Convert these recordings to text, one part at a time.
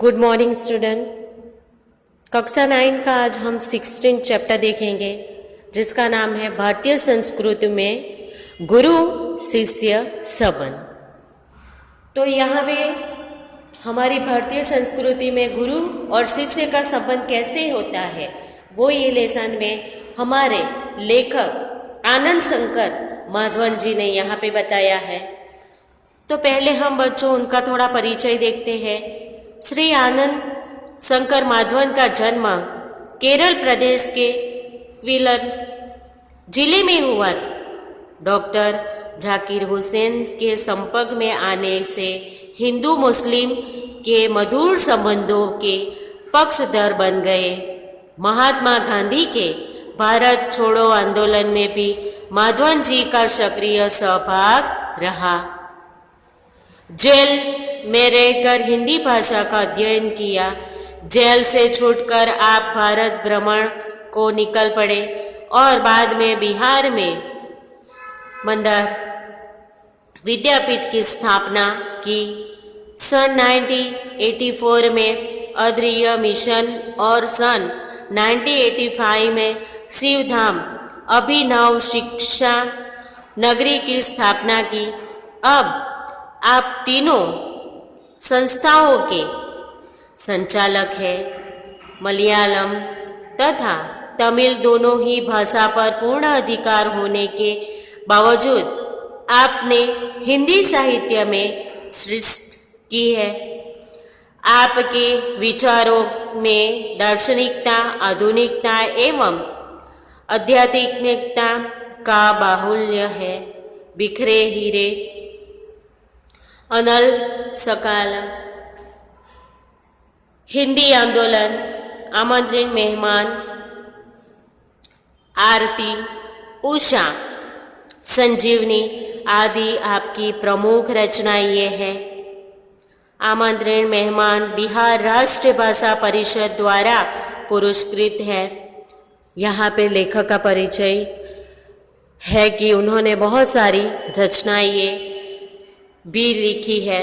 Good morning student. कक्षा 9 का आज हम 16 चैप्टर देखेंगे जिसका नाम है भारतीय संस्कृति में गुरु शिष्य संबंध। तो यहाँ पे हमारी भारतीय संस्कृति में गुरु और शिष्य का संबंध कैसे होता है वो ये लेसन में हमारे लेखक आनंद शंकर माधवन जी ने यहाँ पे बताया है। तो पहले हम बच्चों उनका थोड़ा परिचय देखते हैं। श्री आनंद शंकर माधवन का जन्म केरल प्रदेश के वेल्लोर जिले में हुआ। डॉक्टर जाकिर हुसैन के संपर्क में आने से हिंदू मुस्लिम के मधुर संबंधों के पक्षधर बन गए। महात्मा गांधी के भारत छोड़ो आंदोलन में भी माधवन जी का सक्रिय सहभाग रहा। जेल में रहकर हिंदी भाषा का अध्ययन किया। जेल से छूटकर आप भारत भ्रमण को निकल पड़े और बाद में बिहार में मंदार विद्यापीठ की स्थापना की। सन 1984 में अद्वितीय मिशन और सन 1985 में शिवधाम अभिनव शिक्षा नगरी की स्थापना की। अब आप तीनों संस्थाओं के संचालक हैं। मलयालम तथा तमिल दोनों ही भाषा पर पूर्ण अधिकार होने के बावजूद आपने हिंदी साहित्य में सृष्टि की है। आपके विचारों में दार्शनिकता, आधुनिकता एवं आध्यात्मिकता का बाहुल्य है। बिखरे हीरे, अनल सकाल, हिंदी आंदोलन, आमंत्रित मेहमान, आरती, उषा, संजीवनी आदि आपकी प्रमुख रचनाएं ये है। आमंत्रित मेहमान बिहार राष्ट्रीय भाषा परिषद द्वारा पुरस्कृत है। यहाँ पे लेखक का परिचय है कि उन्होंने बहुत सारी रचनाएं ये भी लिखी है।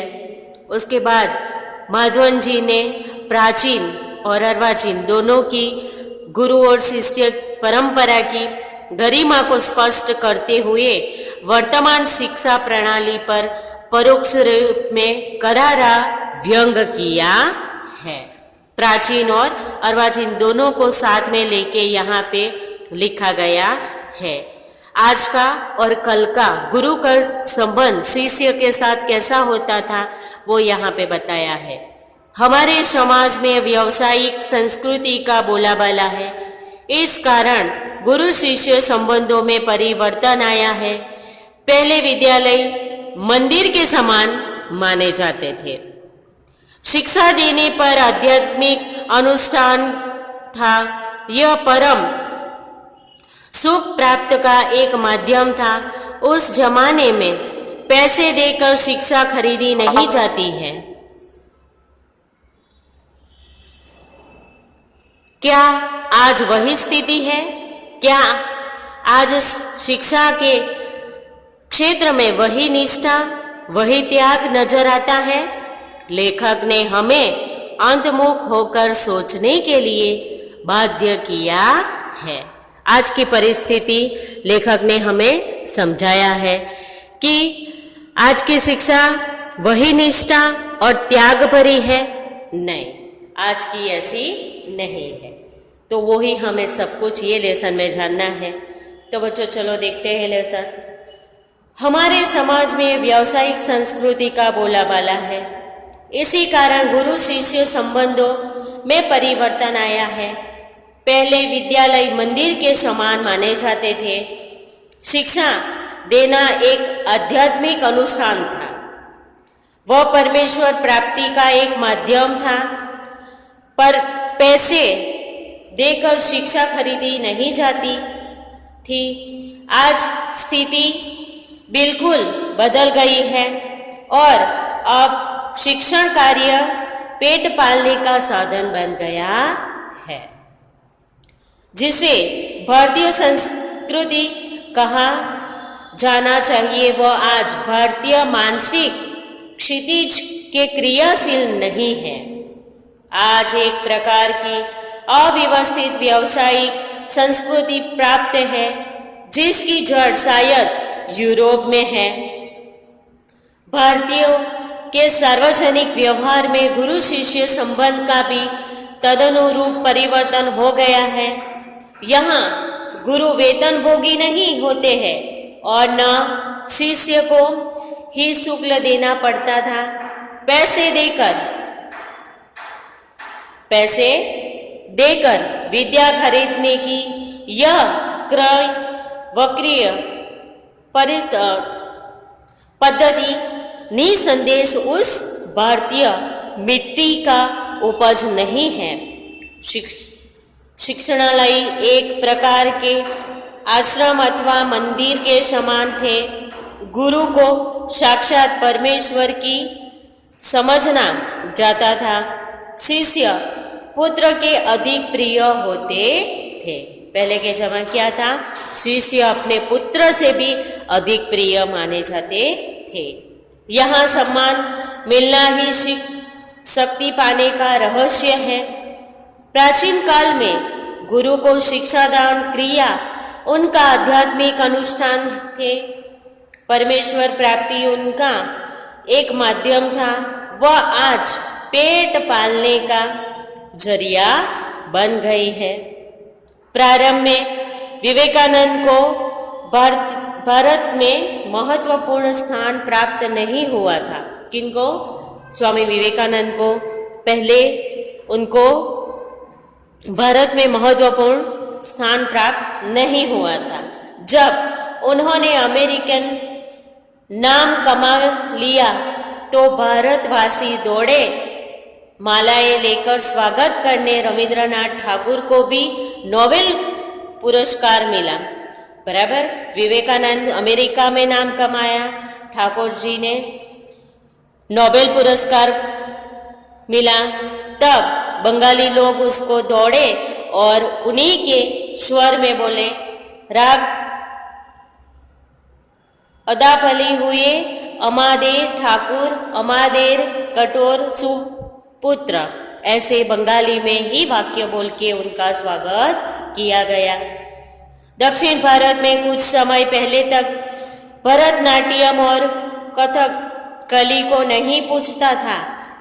उसके बाद माधवन जी ने प्राचीन और अर्वाचीन दोनों की गुरु और शिष्य परंपरा की गरिमा को स्पष्ट करते हुए वर्तमान शिक्षा प्रणाली पर परोक्ष रूप में करारा व्यंग किया है। प्राचीन और अर्वाचीन दोनों को साथ में लेके यहाँ पे लिखा गया है। आज का और कल का गुरु का संबंध शिष्य के साथ कैसा होता था वो यहाँ पे बताया है। हमारे समाज में व्यावसायिक संस्कृति का बोलाबाला है। इस कारण गुरु शिष्य संबंधों में परिवर्तन आया है। पहले विद्यालय मंदिर के समान माने जाते थे। शिक्षा देने पर आध्यात्मिक अनुष्ठान था। यह परम सुख प्राप्त का एक माध्यम था। उस जमाने में पैसे देकर शिक्षा खरीदी नहीं जाती है। क्या आज वही स्थिति है? क्या आज शिक्षा के क्षेत्र में वही निष्ठा, वही त्याग नजर आता है? लेखक ने हमें अंतर्मुख होकर सोचने के लिए बाध्य किया है। आज की परिस्थिति लेखक ने हमें समझाया है कि आज की शिक्षा वही निष्ठा और त्याग भरी है? नहीं, आज की ऐसी नहीं है। तो वो ही हमें सब कुछ ये लेसन में जानना है। तो बच्चों चलो देखते हैं लेसन। हमारे समाज में व्यावसायिक संस्कृति का बोलाबाला है। इसी कारण गुरु शिष्य संबंधों में परिवर्तन आया है। पहले विद्यालय मंदिर के समान माने जाते थे। शिक्षा देना एक आध्यात्मिक अनुष्ठान था। वह परमेश्वर प्राप्ति का एक माध्यम था। पर पैसे देकर शिक्षा खरीदी नहीं जाती थी। आज स्थिति बिल्कुल बदल गई है और अब शिक्षण कार्य पेट पालने का साधन बन गया है, जिसे भारतीय संस्कृति कहा जाना चाहिए। वह आज भारतीय मानसिक क्षितिज के क्रियाशील नहीं है। आज एक प्रकार की अव्यवस्थित व्यावसायिक संस्कृति प्राप्त है जिसकी जड़ शायद यूरोप में है। भारतीयों के सार्वजनिक व्यवहार में गुरु शिष्य संबंध का भी तदनुरूप परिवर्तन हो गया है। यहाँ गुरु वेतन भोगी नहीं होते हैं और न शिष्य को ही शुल्क देना पड़ता था। पैसे देकर विद्या खरीदने की यह क्रय विक्रय पद्धति निसंदेह उस भारतीय मिट्टी का उपज नहीं है। शिक्षणालय एक प्रकार के आश्रम अथवा मंदिर के समान थे। गुरु को साक्षात परमेश्वर की समझना जाता था। शिष्य पुत्र के अधिक प्रिय होते थे। पहले के जमाने क्या था? शिष्य अपने पुत्र से भी अधिक प्रिय माने जाते थे। यहाँ सम्मान मिलना ही शक्ति पाने का रहस्य है। प्राचीन काल में गुरु को शिक्षादान क्रिया उनका आध्यात्मिक अनुष्ठान थे। परमेश्वर प्राप्ति उनका एक माध्यम था। वह आज पेट पालने का जरिया बन गई है। प्रारंभ में विवेकानंद को भारत में महत्वपूर्ण स्थान प्राप्त नहीं हुआ था। किनको? स्वामी विवेकानंद को पहले उनको भारत में महत्वपूर्ण स्थान प्राप्त नहीं हुआ था। जब उन्होंने अमेरिकन नाम कमा लिया तो भारतवासी दौड़े मालाएं लेकर स्वागत करने। रविंद्रनाथ ठाकुर को भी नोबेल पुरस्कार मिला। बराबर, विवेकानंद अमेरिका में नाम कमाया, ठाकुर जी ने नोबेल पुरस्कार मिला। तब बंगाली लोग उसको दौड़े और उन्हीं के स्वर में बोले, राग अदापली हुए अमादेर ठाकुर अमादेर कठोर सुपुत्र। ऐसे बंगाली में ही वाक्य बोल के उनका स्वागत किया गया। दक्षिण भारत में कुछ समय पहले तक भरतनाट्यम और कथक कली को नहीं पूछता था,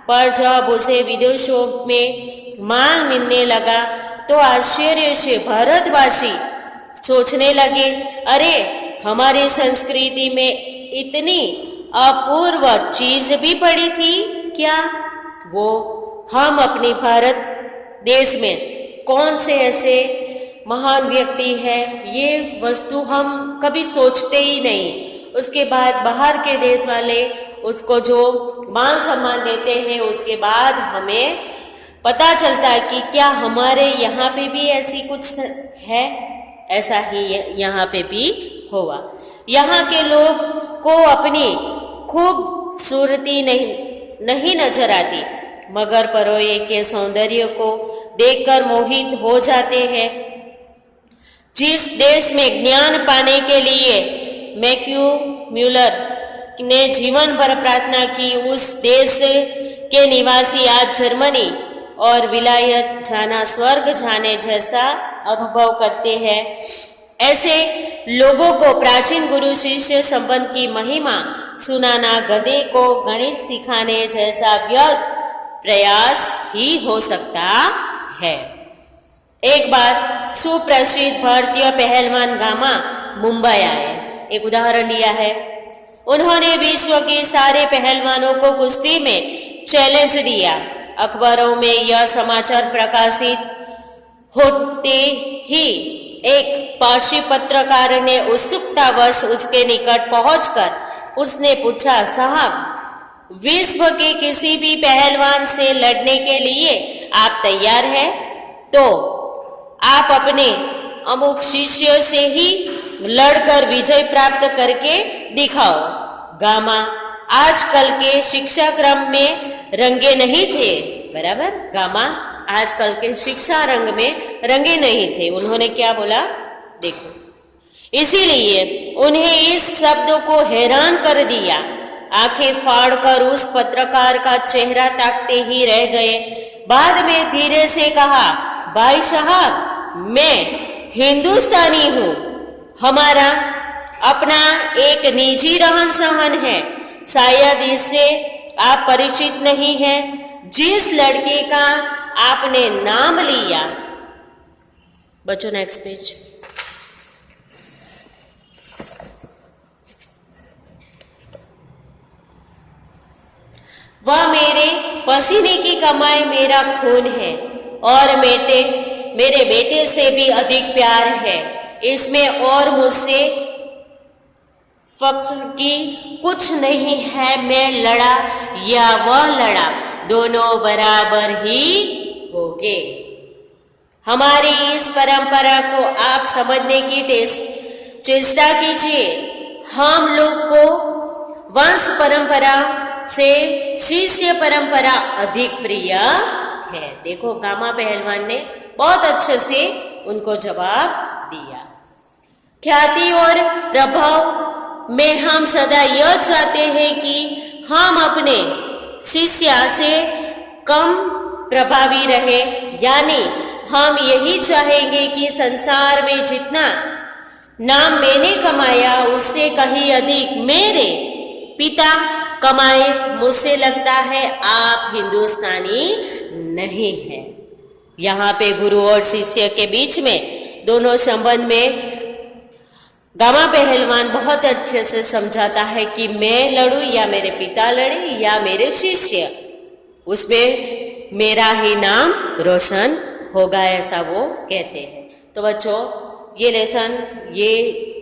पर जब उसे विदेशों में माल मिलने लगा तो आश्चर्य से भारतवासी सोचने लगे, अरे हमारी संस्कृति में इतनी अपूर्व चीज भी पड़ी थी क्या? वो हम अपने भारत देश में कौन से ऐसे महान व्यक्ति है, ये वस्तु हम कभी सोचते ही नहीं। उसके बाद बाहर के देश वाले उसको जो मान सम्मान देते हैं, उसके बाद हमें पता चलता है कि क्या हमारे यहाँ पे भी ऐसी कुछ है। ऐसा ही यहाँ पे भी हुआ। यहाँ के लोग को अपनी खूबसूरती नहीं नजर आती, मगर परोए के सौंदर्य को देखकर मोहित हो जाते हैं। जिस देश में ज्ञान पाने के लिए मैथ्यू म्यूलर ने जीवन भर प्रार्थना की, उस देश के निवासी आज जर्मनी और विलायत जाना स्वर्ग जाने जैसा अनुभव करते हैं। ऐसे लोगों को प्राचीन गुरु शिष्य संबंध की महिमा सुनाना गधे को गणित सिखाने जैसा व्यर्थ प्रयास ही हो सकता है। एक बार सुप्रसिद्ध भारतीय पहलवान गामा मुंबई आए। एक उदाहरण दिया है। उन्होंने विश्व के सारे पहलवानों को कुश्ती में चैलेंज दिया। अखबारों में यह समाचार प्रकाशित होते ही एक पारसी पत्रकार ने उत्सुकतावश उसके निकट पहुंचकर उसने पूछा, साहब विश्व के किसी भी पहलवान से लड़ने के लिए आप तैयार हैं? तो आप अपने अमुक शिष्य से ही लड़कर विजय प्राप्त करके दिखाओ। गामा आजकल के शिक्षा क्रम में रंगे नहीं थे। बराबर, गामा आजकल के शिक्षा रंग में रंगे नहीं थे। उन्होंने क्या बोला देखो, इसीलिए उन्हें इस शब्द को हैरान कर दिया। आंखें फाड़कर उस पत्रकार का चेहरा ताकते ही रह गए। बाद में धीरे से कहा, भाई साहब मैं हिंदुस्तानी हूं, हमारा अपना एक निजी रहन सहन है, शायद इससे आप परिचित नहीं हैं। जिस लड़के का आपने नाम लिया, बच्चों नेक्स्ट पेज, वह मेरे पसीने की कमाई, मेरा खून है और मेरे बेटे से भी अधिक प्यार है इसमें, और मुझसे फख्र की कुछ नहीं है। मैं लड़ा या वह लड़ा, दोनों बराबर ही होंगे। हमारी इस परंपरा को आप समझने की चेष्टा कीजिए। हम लोग को वंश परंपरा से शिष्य परंपरा अधिक प्रिय है। देखो गामा पहलवान ने बहुत अच्छे से उनको जवाब दिया। ख्याति और प्रभाव में हम सदा यह चाहते हैं कि हम अपने शिष्य से कम प्रभावी रहे, यानी हम यही चाहेंगे कि संसार में जितना नाम मैंने कमाया उससे कहीं अधिक मेरे पिता कमाए। मुझसे लगता है आप हिंदुस्तानी नहीं हैं। यहाँ पे गुरु और शिष्य के बीच में दोनों संबंध में गामा पहलवान बहुत अच्छे से समझाता है कि मैं लड़ूं या मेरे पिता लड़े या मेरे शिष्य, उसमें मेरा ही नाम रोशन होगा, ऐसा वो कहते हैं। तो बच्चों ये लेसन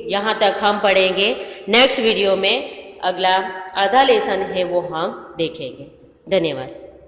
यहाँ तक हम पढ़ेंगे। नेक्स्ट वीडियो में अगला आधा लेसन है वो हम देखेंगे। धन्यवाद।